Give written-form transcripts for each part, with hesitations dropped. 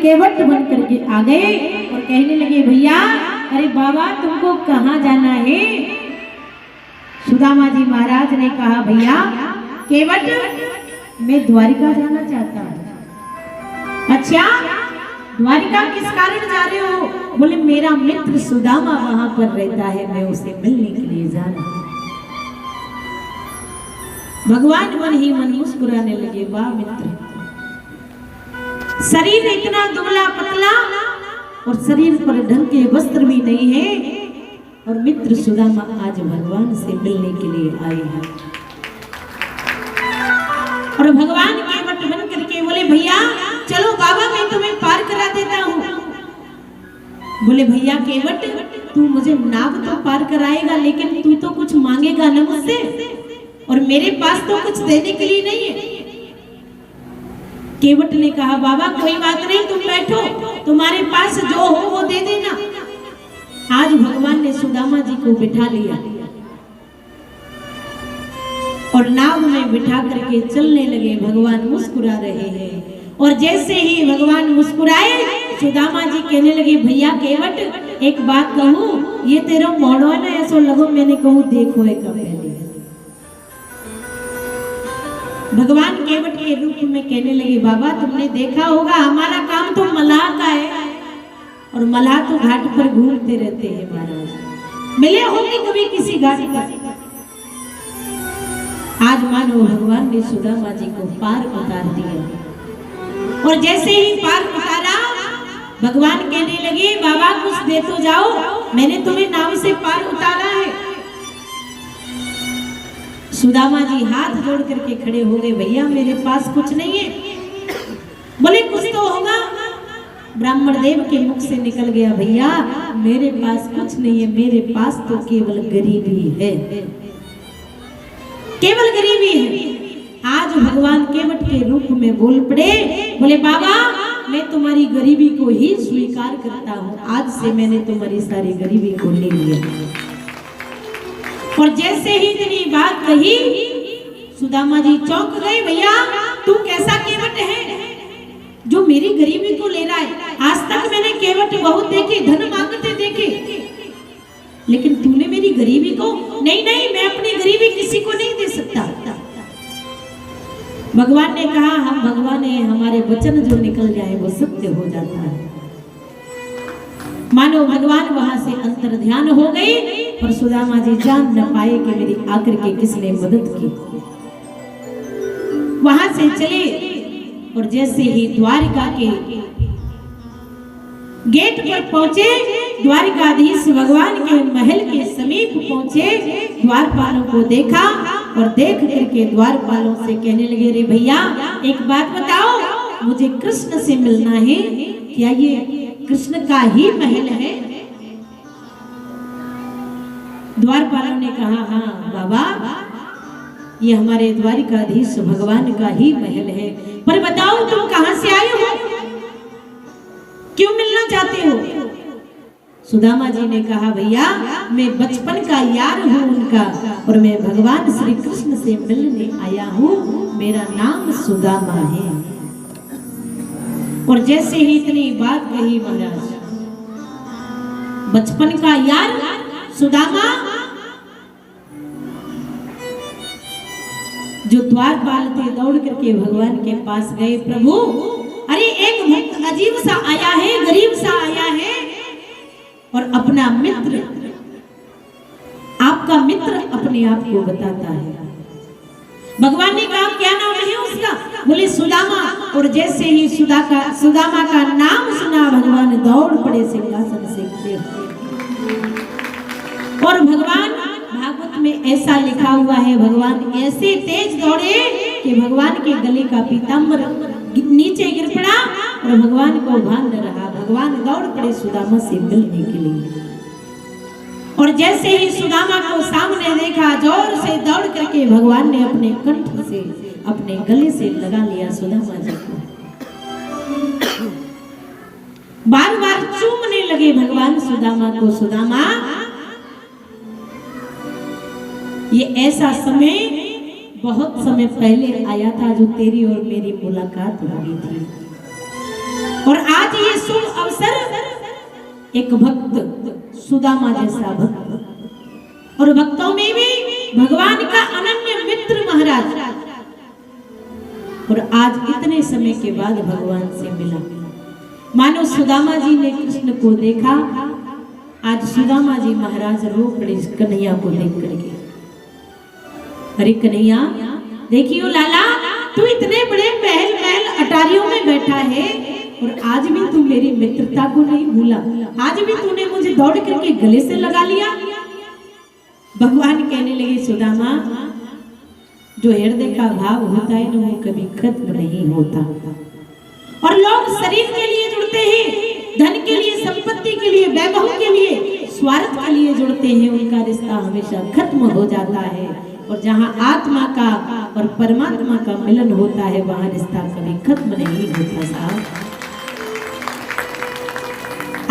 केवट बन करके आ गए और कहने लगे भैया अरे बाबा तुमको कहाँ जाना है। सुदामा जी महाराज ने कहा भैया केवट मैं द्वारिका जाना चाहता हूँ। अच्छा द्वारिका किस कारण जा रहे हो। बोले मेरा मित्र सुदामा वहां पर रहता है, मैं उसे मिलने के लिए जा रहा हूं। भगवान मन ही मन मुस्कुराने लगे वाह मित्र, शरीर इतना दुबला पतला और शरीर पर ढंग के वस्त्र भी नहीं है और मित्र सुदामा आज भगवान से मिलने के लिए आए हैं। और भगवान केवट बन करके बोले भैया चलो बाबा मैं तुम्हें पार करा देता हूँ। बोले भैया केवट तू मुझे नाव तो पार कराएगा लेकिन तू तो कुछ मांगेगा ना मुझसे और मेरे पास तो कुछ देने के लिए नहीं है। केवट ने कहा बाबा कोई बात नहीं तुम बैठो, तुम्हारे पास जो हो वो दे देना। आज भगवान ने सुदामा जी को बिठा लिया और नाव में बिठा करके चलने लगे। भगवान मुस्कुरा रहे हैं और जैसे ही भगवान मुस्कुराए सुदामा जी कहने लगे भैया केवट एक बात कहूँ, ये तेरा मोड़ो है ना ऐसा लगो मैंने कहूँ देखो एक पहले। भगवान केवट के रूप में कहने लगे बाबा तुमने देखा होगा हमारा काम तो मलाह का है और मलाह तो घाट पर घूमते रहते हैं महाराज, मिले होंगे कभी किसी घाट पर। आज मानो भगवान ने सुदामा जी को पार उतार दिया और जैसे ही पार उतारा भगवान कहने लगे बाबा कुछ दे तो जाओ, मैंने तुम्हें नाव से पार उतारा है। सुदामा जी हाथ जोड़ करके खड़े हो गए भैया मेरे पास कुछ नहीं है। बोले कुछ तो होगा। ब्राह्मण देव के मुख से निकल गया भैया मेरे पास कुछ नहीं है, मेरे पास तो केवल गरीबी है, केवल गरीबी है। आज भगवान केवट के रूप में बोल पड़े, बोले बाबा मैं तुम्हारी गरीबी को ही स्वीकार करता हूँ, आज से मैंने तुम्हारी सारी गरीबी को ले लिया। और जैसे ही इतनी बात कही सुदामा जी चौंक गए भैया तू कैसा केवट है जो मेरी गरीबी को ले रहा है। आज तक मैंने केवट बहुत देखे, धन मांगते देखे, लेकिन तूने मेरी गरीबी को नहीं नहीं मैं अपनी गरीबी किसी को नहीं दे सकता। भगवान ने कहा हम भगवान है, हमारे वचन जो निकल जाए वो सत्य हो जाता है। मानो भगवान वहां से अंतर ध्यान हो गई और सुदामा जी जान न पाए कि मेरी आकर के किसने मदद की। वहां से चले और जैसे ही द्वारिका के गेट पर पहुंचे, द्वारिकाधीश भगवान के महल के समीप पहुंचे, द्वारपालों को देखा और देख करके द्वारपालों से कहने लगे रे भैया एक बात बताओ मुझे कृष्ण से मिलना है, क्या ये कृष्ण का ही महल है। द्वारपालों ने कहा हाँ बाबा ये हमारे द्वारिकाधीश भगवान का ही महल है, पर बताओ तुम कहां से आए हो, क्यों मिलना चाहते हो। सुदामा जी ने कहा भैया मैं बचपन का यार हूँ उनका और मैं भगवान श्री कृष्ण से मिलने आया हूँ, मेरा नाम सुदामा है। और जैसे ही इतनी बात कही महाराज बचपन का यार सुदामा जो द्वारपाल थे दौड़ करके भगवान के पास गए, प्रभु अरे एक भक्त अजीब सा आया है, गरीब सा आया है और अपना मित्र आपका मित्र अपने आप को बताता है। भगवान ने कहा क्या नाम है उसका, बोले सुदामा। और जैसे ही सुदामा का नाम सुना भगवान दौड़ पड़े सिंहासन से खड़े और भगवान भागवत में ऐसा लिखा हुआ है भगवान ऐसे तेज दौड़े कि भगवान के गले का पीतांबर नीचे गिर पड़ा और भगवान को भान न रहा। भगवान दौड़ पड़े सुदामा से मिलने के लिए और जैसे ही सुदामा को सामने देखा जोर से दौड़ करके भगवान ने अपने कंठ से अपने गले से लगा लिया सुदामा जी को। बार बार चूमने लगे भगवान सुदामा को। सुदामा ये ऐसा समय बहुत समय पहले आया था जो तेरी और मेरी मुलाकात हुई थी और आज शुभ अवसर एक भक्त सुदामा जैसा भक्त और भक्तों में भी भगवान का अनन्य मित्र महाराज, और आज इतने समय के बाद भगवान से मिला। मानो सुदामा जी ने कृष्ण को देखा, आज सुदामा जी महाराज रो पड़े कन्हैया को देख करके। अरे कन्हैया देखियो लाला, तू इतने बड़े महल अटारियों में बैठा है और आज भी तू मेरी मित्रता को नहीं भूला, आज भी तूने मुझे दौड़ करके गले से लगा लिया। भगवान कहने लगे सुदामा, जो हृदय का भाव होता है ना वो कभी खत्म नहीं होता। और लोग शरीर के लिए जुड़ते हैं, धन के लिए, संपत्ति के लिए, वैभव के लिए, स्वार्थ के लिए जुड़ते हैं, उनका रिश्ता हमेशा खत्म हो जाता है। और जहाँ आत्मा का और परमात्मा का मिलन होता है वहाँ रिश्ता कभी खत्म नहीं होता साहब।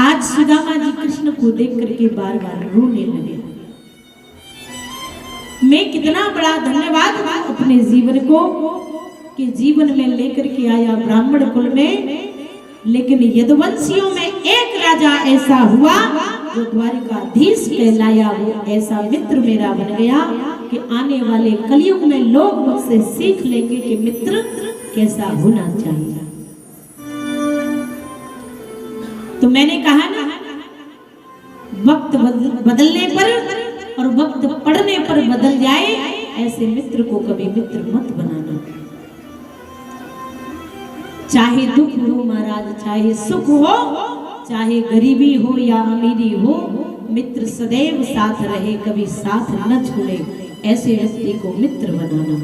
आज सुदामा जी कृष्ण को देख करके बार बार रोने लगे। मैं कितना बड़ा धन्यवाद दूं अपने जीवन को कि जीवन में लेकर के आया ब्राह्मण कुल में, लेकिन यदुवंशियों में एक राजा ऐसा हुआ जो द्वारिकाधीश कहलाया। वो ऐसा मित्र मेरा बन गया कि आने वाले कलयुग में लोग मुझसे सीख लेंगे कि मित्र कैसा होना चाहिए। तो मैंने कहा ना, वक्त बदलने पर और वक्त पढ़ने पर बदल जाए, ऐसे मित्र को कभी मित्र मत बनाना। चाहे दुख हो महाराज, चाहे सुख हो, चाहे गरीबी हो या अमीरी हो, मित्र सदैव साथ रहे, कभी साथ न छोड़े, ऐसे व्यक्ति को मित्र बनाना।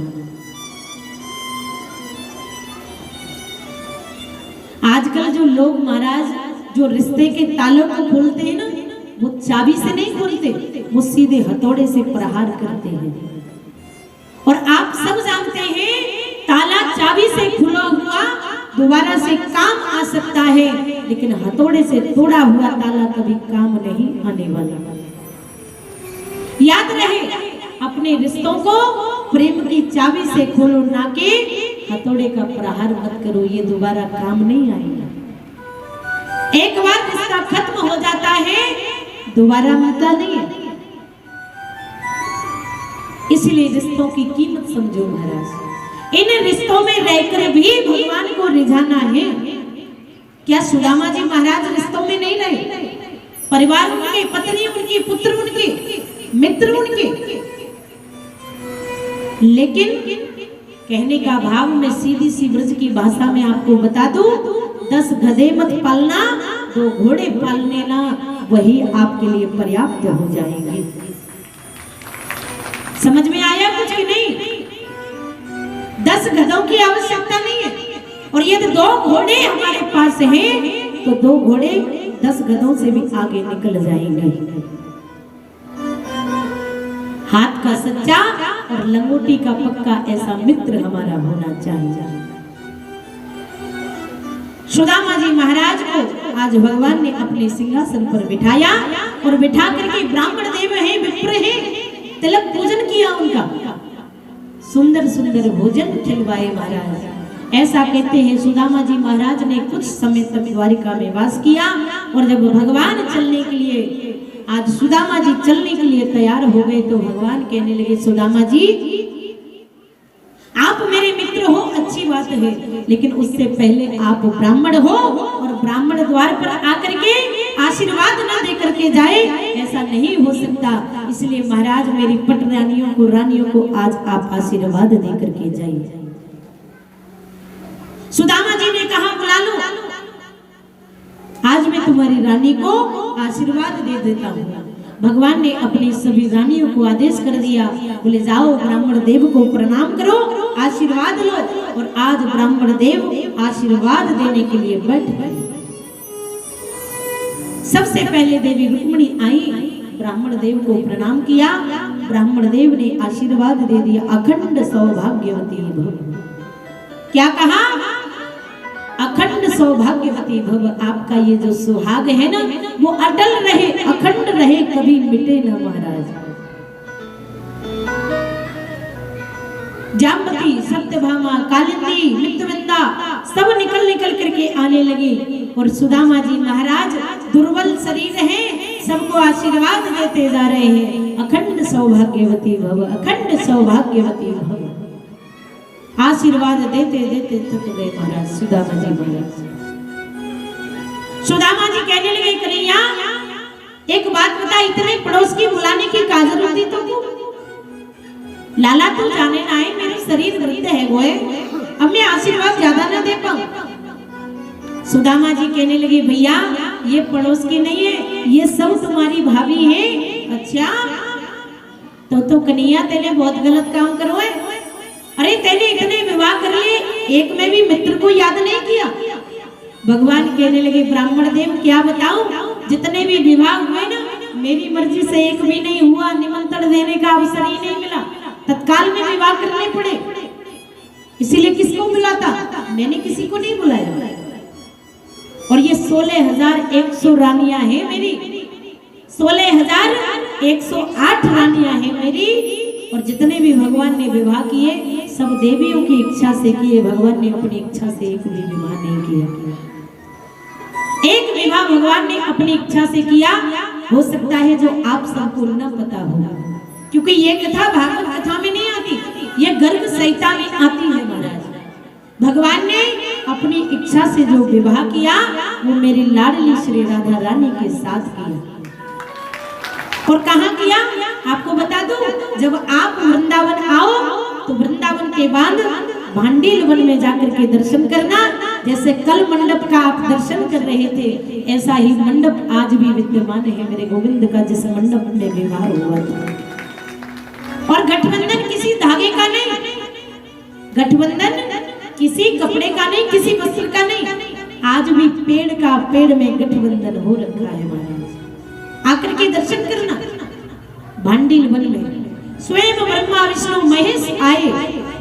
आजकल जो लोग महाराज जो रिश्ते के तालों को खोलते हैं ना, वो चाबी से नहीं खोलते, वो सीधे हथौड़े से प्रहार करते हैं। और आप सब जानते हैं ताला चाबी से खुला हुआ दोबारा से काम आ सकता है, लेकिन हथौड़े से तोड़ा हुआ ताला कभी काम नहीं आने वाला। याद रहे, अपने रिश्तों को प्रेम की चाबी से खोलो, ना कि हथौड़े का प्रहार मत करो, ये दोबारा काम नहीं आएगा। एक बार रिश्ता खत्म हो जाता है, दोबारा मिलता नहीं है। इसलिए रिश्तों की कीमत समझो महाराज। इन रिश्तों में रहकर भी भगवान को रिझाना है। क्या सुदामा जी महाराज रिश्तों में नहीं रहे? परिवार उनके, पत्नी उनकी, पुत्र उनके, मित्र उनके, लेकिन कहने का भाव मैं सीधी सी ब्रज की भाषा में आपको बता दूं, 10 गधे मत पालना, 2 घोड़े पाल लेना, वही आपके लिए पर्याप्त हो जाएंगे। समझ में आया कुछ कि नहीं? 10 गधों की आवश्यकता नहीं है, और यदि 2 घोड़े हमारे पास हैं तो 2 घोड़े 10 गधों से भी आगे निकल जाएंगे। हाथ का सच्चा और लंगोटी का पक्का ऐसा मित्र हमारा होना चाहिए। सुदामा जी महाराज को आज भगवान ने अपने सिंहासन पर बिठाया और बिठा करके ब्राह्मण देव हैं, विप्र हैं, तिलक पूजन किया उनका, सुंदर सुंदर भोजन खिलवाए महाराज। ऐसा कहते हैं सुदामा जी महाराज ने कुछ समय तक द्वारिका में वास किया, और जब भगवान चलने के लिए, आज सुदामा जी चलने के लिए तैयार हो गए, तो भगवान कहने लगे सुदामा जी आप मेरे मित्र हो, अच्छी बात है, लेकिन उससे पहले आप ब्राह्मण हो, और ब्राह्मण द्वार पर आकर के आशीर्वाद न दे करके जाए, ऐसा नहीं हो सकता। इसलिए महाराज मेरी पट रानियों को आज आप आशीर्वाद दे करके जाइए। सुदामा जी ने कहा बुला लो, आज मैं तुम्हारी रानी को आशीर्वाद दे देता हूँ। भगवान ने अपनी सभी रानियों को आदेश कर दिया, बोले जाओ ब्राह्मण देव को प्रणाम करो, आशीर्वाद लो। और आज ब्राह्मण देव आशीर्वाद देने के लिए बैठ गए। सबसे पहले देवी रुक्मिणी आई, ब्राह्मण देव को प्रणाम किया, ब्राह्मण देव ने आशीर्वाद दे दिया, अखंड सौभाग्यवती भव। क्या कहा? अखंड सौभाग्यवती भव। आपका ये जो सुहाग है ना, वो अटल रहे, अखंड रहे, कभी मिटे ना महाराज। जामवती, सत्यभामा, कालिंदी, मित्रविंदा सब निकल निकल करके आने लगे। और सुदामा जी महाराज दुर्बल शरीर है, सबको आशीर्वाद देते जा रहे हैं, अखंड सौभाग्यवती भव, अखंड सौभाग्यवती भव। आशीर्वाद देते देते थक गए महाराज सुदामा जी महाराज। सुदामा जी कहने लगे कन्हैया एक बात बता, इतने पड़ोस की बुलाने की क्या जरूरत थी तुमको? लाला तू जाने ना है मेरे शरीर वृद्ध है वो है, अब मैं आशीर्वाद ज्यादा ना दे पाऊं। सुदामा जी कहने लगे भैया ये पड़ोस की नहीं है, ये सब तुम्हारी भाभी है। अच्छा तो कन्हैया तेने बहुत गलत काम करो है। अरे तेने इतने विवाह कर लिए, एक में भी मित्र को याद नहीं किया। भगवान कहने लगे ब्राह्मण देव क्या बताऊं, जितने भी विवाह हुए ना मेरी मर्जी से एक भी नहीं हुआ, निमंत्रण देने का अवसर ही नहीं मिला, तत्काल में विवाह करने पड़े। इसीलिए किसको बुलाता, मैंने किसी को नहीं बुलाया। और ये 16,100 रानियां हैं मेरी, 16,108 रानियां हैं मेरी। और जितने भी भगवान ने विवाह किए सब देवियों की इच्छा से किए, भगवान ने अपनी इच्छा से एक भी विवाह नहीं किया। एक विवाह भगवान ने अपनी इच्छा से किया, हो सकता है जो आप सबको न पता हो, क्योंकि ये कथा भागवत कथा में नहीं आती, ये गर्ग संहिता में आती है महाराज। भगवान ने अपनी इच्छा से जो विवाह किया वो मेरी लाडली श्री राधा रानी के साथ किया। और कहाँ किया आपको बता दूं, जब आप वृंदावन आओ तो वृंदावन के बाद भांडील वन में जाकर के दर्शन करना। जैसे कल मंडप का आप दर्शन कर रहे थे, ऐसा ही मंडप आज भी विद्यमान है मेरे गोविंद का, जिस मंडप में विवाह हुआ था। और गठबंधन किसी धागे का नहीं, गठबंधन किसी कपड़े का नहीं, किसी वस्त्र का नहीं, आज भी पेड़ का पेड़ में गठबंधन हो रखा है महाराज। आकर के दर्शन करना। भांडील वन में स्वयं ब्रह्मा विष्णु महेश आए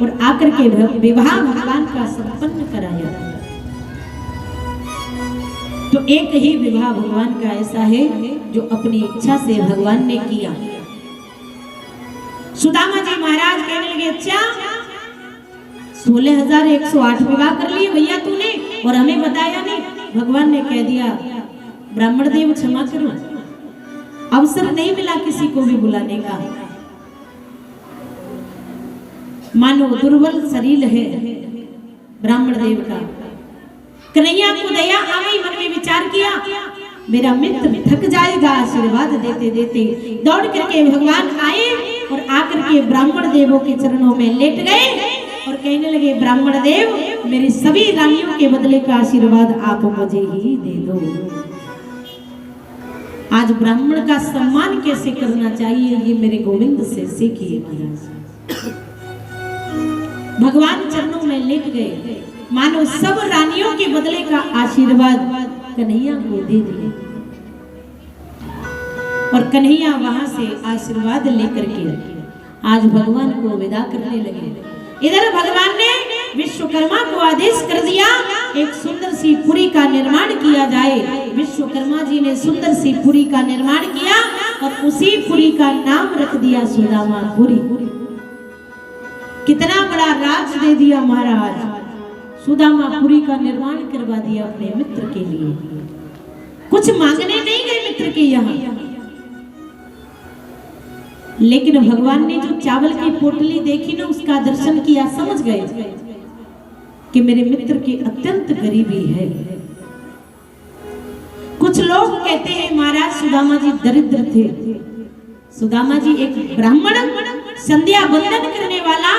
और आकर के विवाह भगवान का संपन्न कराया। तो एक ही विवाह भगवान का ऐसा है जो अपनी इच्छा से भगवान ने किया। सुदामा जी महाराज कहने लगे अच्छा 16,108 विवाह कर लिए भैया तूने और हमें बताया नहीं। भगवान ने कह दिया ब्राह्मण देव क्षमा करो, अवसर नहीं मिला किसी को भी बुलाने का। मानो दुर्बल शरीर है ब्राह्मण देव का। कन्हैया को दया आ गई, मन में विचार किया मेरा मित्र थक जाएगा, आशीर्वाद देते देते दौड़ करके भगवान आए और आकर के ब्राह्मण देवों के चरणों में लेट गए और कहने लगे ब्राह्मण देव मेरी सभी रानियों के बदले का आशीर्वाद आप मुझे ही दे दो। आज ब्राह्मण का सम्मान कैसे करना चाहिए ये मेरे गोविंद से सीखिए महाराज। भगवान चरणों में लेट गए, मानो सब रानियों के बदले का आशीर्वाद कन्हैया को दे दिए। और कन्हैया वहां से आशीर्वाद लेकर के आज भगवान को विदा करने लगे। इधर भगवान ने विश्वकर्मा को आदेश कर दिया एक सुंदर सी पुरी का निर्माण किया जाए। विश्वकर्मा जी ने सुंदर सी पुरी का निर्माण किया और उसी पुरी का नाम रख दिया सुदामापुरी। कितना बड़ा राज दे दिया महाराज, सुदामापुरी का निर्माण करवा दिया अपने मित्र के लिए। कुछ मांगने नहीं गए मित्र के यहाँ, लेकिन भगवान ने जो चावल की पोटली देखी ना उसका दर्शन किया, समझ गए कि मेरे मित्र की अत्यंत गरीबी है। कुछ लोग कहते हैं महाराज सुदामा जी दरिद्र थे। सुदामा जी एक ब्राह्मण, संध्या वंदन करने वाला,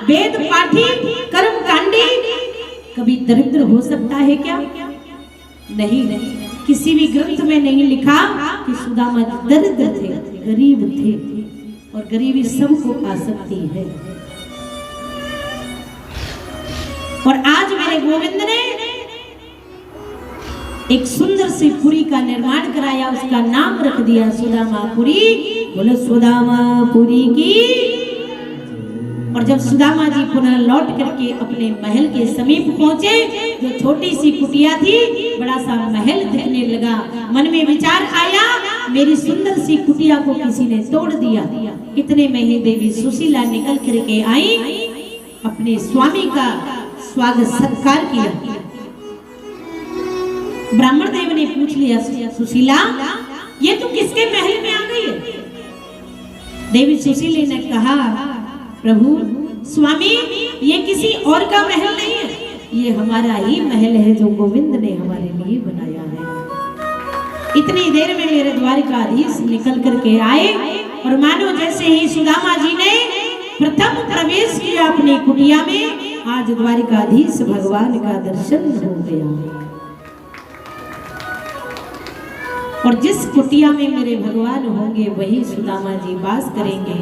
वेद पाठी, कर्म कांडी, कभी दरिद्र हो सकता है क्या? नहीं, किसी भी ग्रंथ में नहीं लिखा कि सुदामा जी दरिद्र थे, गरीब थे। और गरीबी सबको आ सकती है। और आज मेरे गोविंद ने एक सुंदर सी पुरी का निर्माण कराया, उसका नाम रख दिया सुदामापुरी। बोलो सुदामापुरी की। और जब सुदामा जी पुनः लौट करके अपने महल के समीप पहुंचे, जो छोटी सी कुटिया थी बड़ा सा महल दिखने लगा। मन में विचार आया मेरी सुंदर सी कुटिया को किसी ने तोड़ दिया। इतने में ही देवी सुशीला निकल करके आई, अपने स्वामी का स्वागत सत्कार किया। ब्राह्मण देव ने पूछ लिया, सुशीला ये तू किसके महल में आ गई है? देवी सुशीली ने कहा, प्रभु स्वामी ये किसी और का महल नहीं है, ये हमारा ही महल है जो गोविंद ने हमारे लिए बनाया है। इतनी देर में मेरे द्वारिकाधीश निकल करके आए और मानो जैसे ही सुदामा जी ने प्रथम प्रवेश किया अपनी कुटिया में, आज द्वारिकाधीश भगवान का दर्शन हो गया। और जिस कुटिया में मेरे भगवान होंगे वही सुदामा जी वास करेंगे।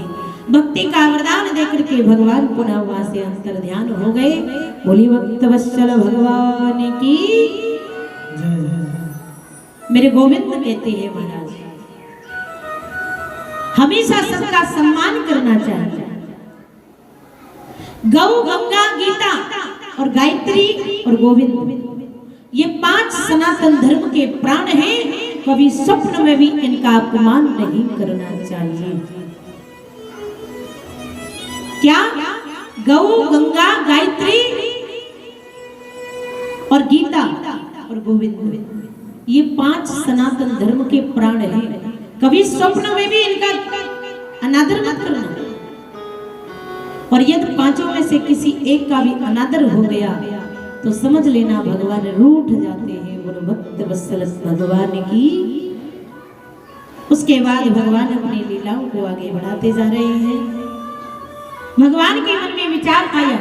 भक्ति का वरदान देकर के भगवान पुनः वहां से अंतर ध्यान हो गए। बोली भक्त वत्सल भगवान की जय। मेरे गोविंद कहते हैं महाराज हमेशा सबका सम्मान करना चाहिए। गौ, गंगा, गीता और गायत्री और गोविंद ये 5 सनातन धर्म के प्राण हैं। कभी स्वप्न में भी इनका अपमान नहीं करना चाहिए। क्या? गौ, गंगा, गायत्री और गीता और गोविंद ये 5 सनातन धर्म के प्राण हैं। कभी स्वप्न में भी इनका अनादर मत करना। और यदि 5 में से किसी एक का भी अनादर हो गया तो समझ लेना भगवान रूठ जाते हैं। बोलो भक्त वत्सल भगवान की। उसके बाद भगवान अपनी लीलाओं को आगे बढ़ाते जा रहे हैं। भगवान के मन में विचार आया,